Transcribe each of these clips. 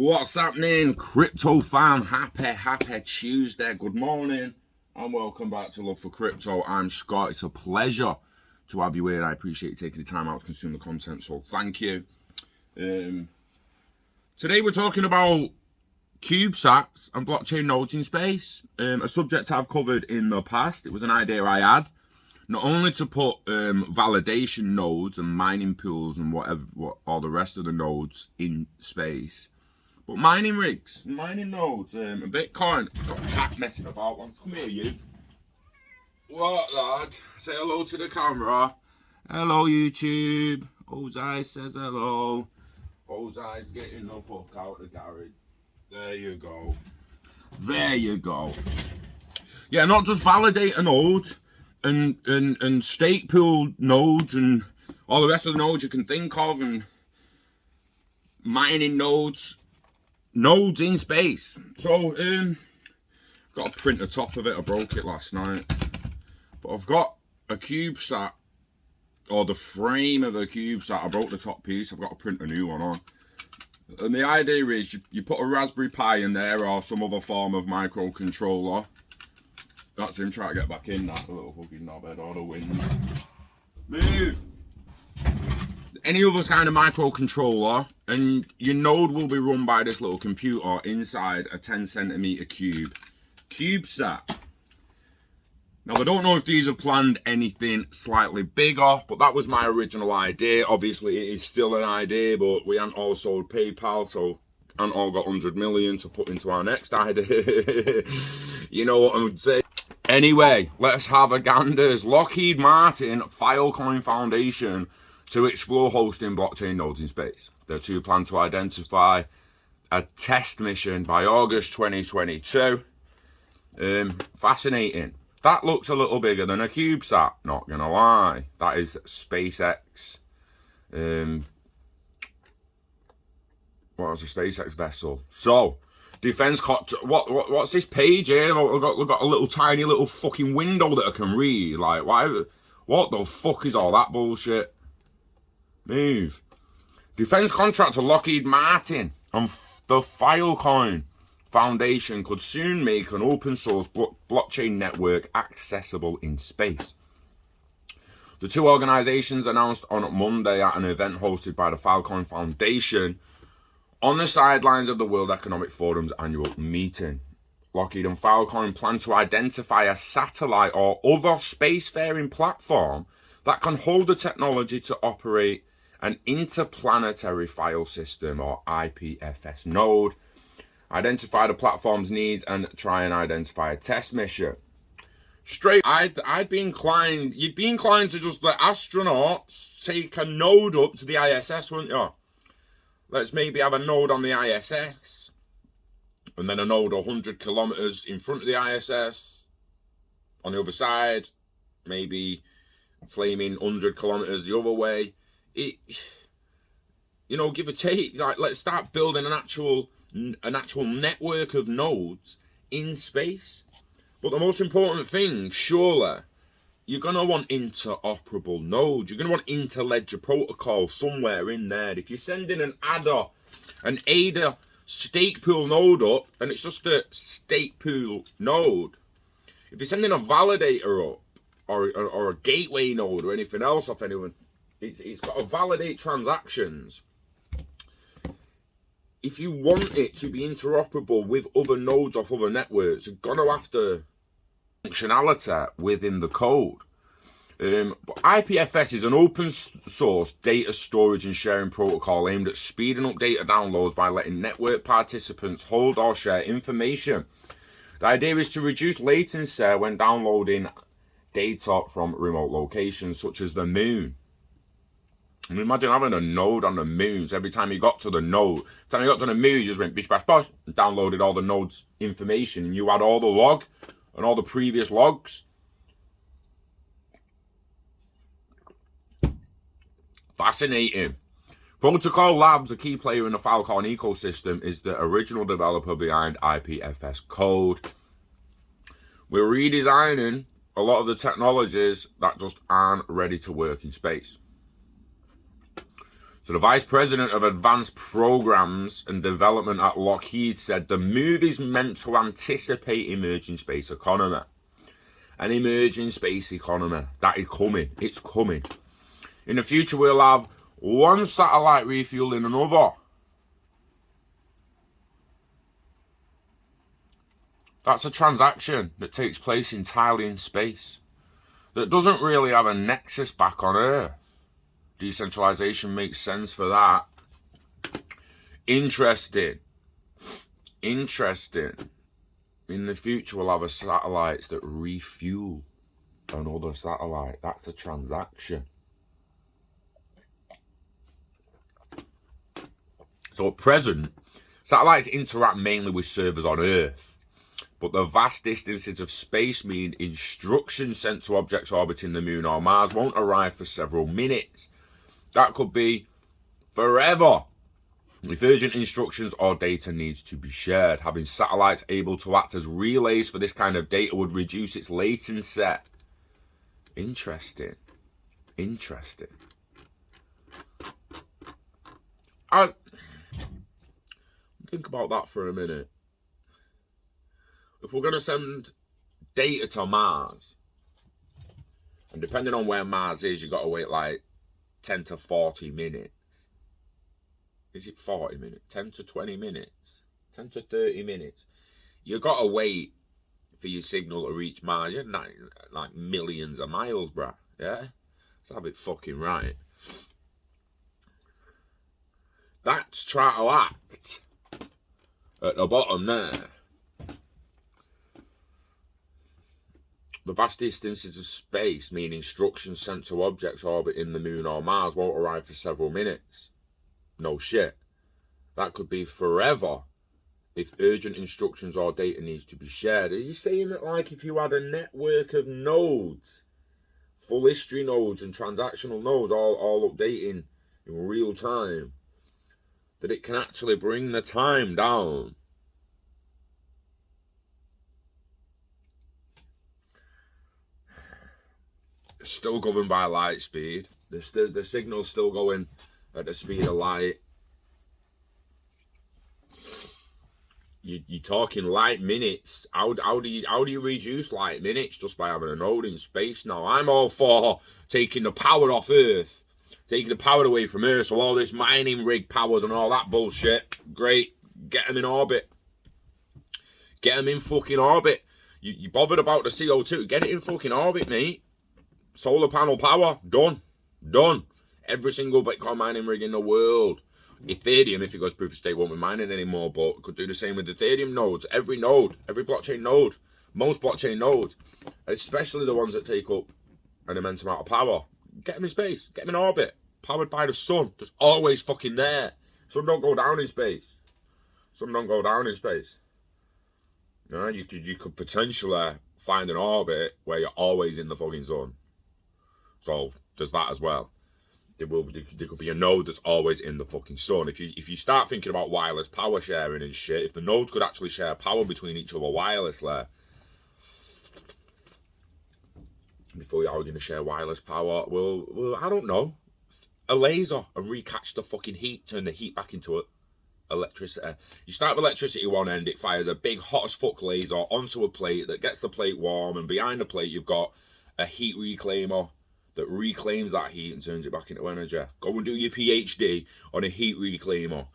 What's happening, crypto fam? Happy Tuesday. Good morning and welcome back to Love for Crypto. I'm Scott. It's a pleasure to have you here. I appreciate you taking the time out to consume the content, so thank you. Today we're talking about CubeSats and blockchain nodes in space, a subject I've covered in the past. It was an idea I had, not only to put validation nodes and mining pools and all the rest of the nodes in space, but mining rigs, mining nodes, and Bitcoin. Got a cat messing about. Wants to come here, you. What, lad? Say hello to the camera. Hello, YouTube. Ozai says hello. Ozai's getting the fuck out of the garage. There you go. There you go. Yeah, not just validate a node and stake pool nodes and all the rest of the nodes you can think of, and mining nodes in space. So got to print the top of it. I broke it last night, but I've got a CubeSat, or the frame of a CubeSat. I broke the top piece. I've got to print a new one on, and the idea is you put a Raspberry Pi in there or some other form of microcontroller. That's him trying to get back in, that little fucking knobhead, or the wind. Move! Any other kind of microcontroller, and your node will be run by this little computer inside a 10 centimeter CubeSat. Now, I don't know if these have planned anything slightly bigger, but that was my original idea. Obviously, it is still an idea, but we haven't all sold PayPal, so haven't all got 100 million to put into our next idea. You know what I would say. Anyway, let's have a ganders. Lockheed Martin, Filecoin Foundation, to explore hosting blockchain nodes in space. Their two plan to identify a test mission by August 2022. Fascinating. That looks a little bigger than a CubeSat, not gonna lie. That is SpaceX. What was a SpaceX vessel? So, what's this page here? We've got a little tiny little fucking window that I can read. Like, why? What the fuck is all that bullshit? Move. Defense contractor Lockheed Martin and the Filecoin Foundation could soon make an open source blockchain network accessible in space. The two organizations announced on Monday at an event hosted by the Filecoin Foundation on the sidelines of the World Economic Forum's annual meeting. Lockheed and Filecoin plan to identify a satellite or other spacefaring platform that can hold the technology to operate an InterPlanetary File System, or IPFS node, identify the platform's needs, and try and identify a test mission. You'd be inclined to just let astronauts take a node up to the ISS, wouldn't you? Let's maybe have a node on the ISS, and then a node 100 kilometers in front of the ISS. On the other side, maybe flaming 100 kilometers the other way. Give or take. Like, let's start building an actual network of nodes in space. But the most important thing, surely, you're going to want interoperable nodes. You're going to want interledger protocol somewhere in there. If you're sending an ADA stake pool node up, and it's just a stake pool node. If you're sending a validator up, or a gateway node, or anything else off anyone, it's got to validate transactions. If you want it to be interoperable with other nodes off other networks, you're going to have to functionality within the code. But IPFS is an open source data storage and sharing protocol aimed at speeding up data downloads by letting network participants hold or share information. The idea is to reduce latency when downloading data from remote locations such as the moon. And imagine having a node on the moon. So every time you got to the moon, you just went bish bash bosh and downloaded all the node's information, and you had all the log and all the previous logs. Fascinating. Protocol Labs, a key player in the Filecoin ecosystem, is the original developer behind IPFS code. We're redesigning a lot of the technologies that just aren't ready to work in space. So the Vice President of Advanced Programs and Development at Lockheed said the move is meant to anticipate emerging space economy. An emerging space economy. That is coming. It's coming. In the future, we'll have one satellite refueling another. That's a transaction that takes place entirely in space. That doesn't really have a nexus back on Earth. Decentralization makes sense for that. Interesting. In the future, we'll have a satellites that refuel another satellite. That's a transaction. So at present, satellites interact mainly with servers on Earth. But the vast distances of space mean instructions sent to objects orbiting the Moon or Mars won't arrive for several minutes. That could be forever. If urgent instructions or data needs to be shared, having satellites able to act as relays for this kind of data would reduce its latency. Interesting. Think about that for a minute. If we're going to send data to Mars, and depending on where Mars is, you've got to wait like 10 to 40 minutes. Is it 40 minutes? 10 to 20 minutes? 10 to 30 minutes? You've got to wait for your signal to reach Mars. You're like millions of miles, bruh. Yeah? Let's have it fucking right. That's try to act at the bottom there. The vast distances of space mean instructions sent to objects orbiting the Moon or Mars won't arrive for several minutes. No shit. That could be forever if urgent instructions or data needs to be shared. Are you saying that like if you had a network of nodes, full history nodes and transactional nodes all updating in real time, that it can actually bring the time down? Still governed by light speed. The signal's still going at the speed of light. You're talking light minutes. How do you reduce light minutes just by having a node in space? Now I'm all for taking the power off Earth, taking the power away from Earth. So all this mining rig powers and all that bullshit, great. Get them in orbit. Get them in fucking orbit. You bothered about the CO2? Get it in fucking orbit, mate. Solar panel power, done. Every single Bitcoin mining rig in the world. Ethereum, if it goes proof of stake, won't be mining anymore, but could do the same with Ethereum nodes. Every blockchain node, most blockchain nodes, especially the ones that take up an immense amount of power. Get them in space, get them in orbit, powered by the sun. Just always fucking there. Sun don't go down in space. You know, you could potentially find an orbit where you're always in the fucking sun. So there's that as well. There could be a node that's always in the fucking sun. If you start thinking about wireless power sharing and shit, if the nodes could actually share power between each other wirelessly, before you're going to share wireless power, well, I don't know, a laser and recatch the fucking heat, turn the heat back into electricity. You start with electricity one end, it fires a big hot as fuck laser onto a plate that gets the plate warm, and behind the plate you've got a heat reclaimer that reclaims that heat and turns it back into energy. Go and do your PhD on a heat reclaimer.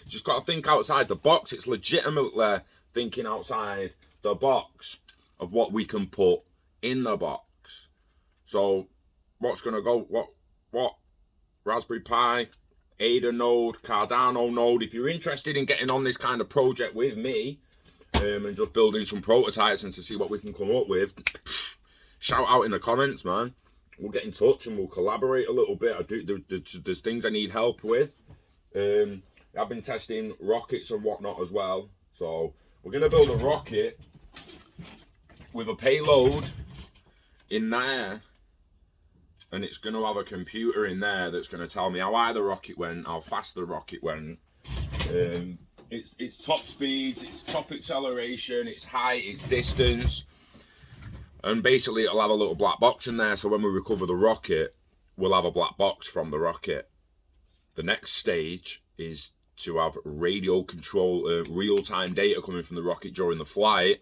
Just got to think outside the box. It's legitimately thinking outside the box of what we can put in the box. So what's going to go, what? Raspberry Pi, Ada node, Cardano node. If you're interested in getting on this kind of project with me, and just building some prototypes and to see what we can come up with, shout out in the comments, man. We'll get in touch and we'll collaborate a little bit. There's things I need help with. I've been testing rockets and whatnot as well. So we're going to build a rocket with a payload in there. And it's going to have a computer in there that's going to tell me how high the rocket went, how fast the rocket went. Its top speeds, its top acceleration, its height, its distance. And basically it'll have a little black box in there, so when we recover the rocket, we'll have a black box from the rocket. The next stage is to have radio control, real-time data coming from the rocket during the flight.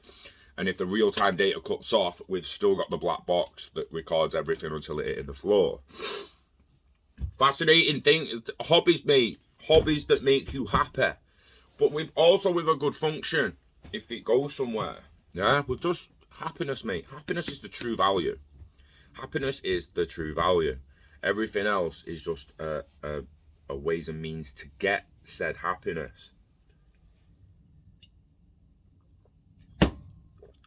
And if the real-time data cuts off, we've still got the black box that records everything until it hit the floor. Fascinating thing. Hobbies, mate. Hobbies that make you happy. But with a good function. If it goes somewhere. Yeah, but just happiness, mate. Happiness is the true value. Happiness is the true value. Everything else is just a ways and means to get said happiness.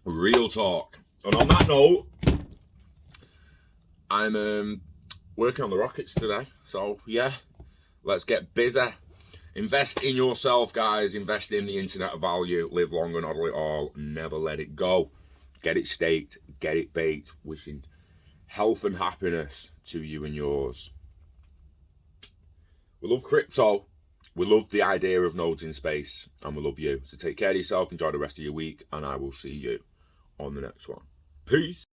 Real talk. And on that note, I'm working on the rockets today. So yeah, let's get busy. Invest in yourself, guys. Invest in the internet of value. Live long and hodl it all. Never let it go. Get it staked. Get it baked. Wishing health and happiness to you and yours. We love crypto. We love the idea of nodes in space. And we love you. So take care of yourself. Enjoy the rest of your week. And I will see you on the next one. Peace.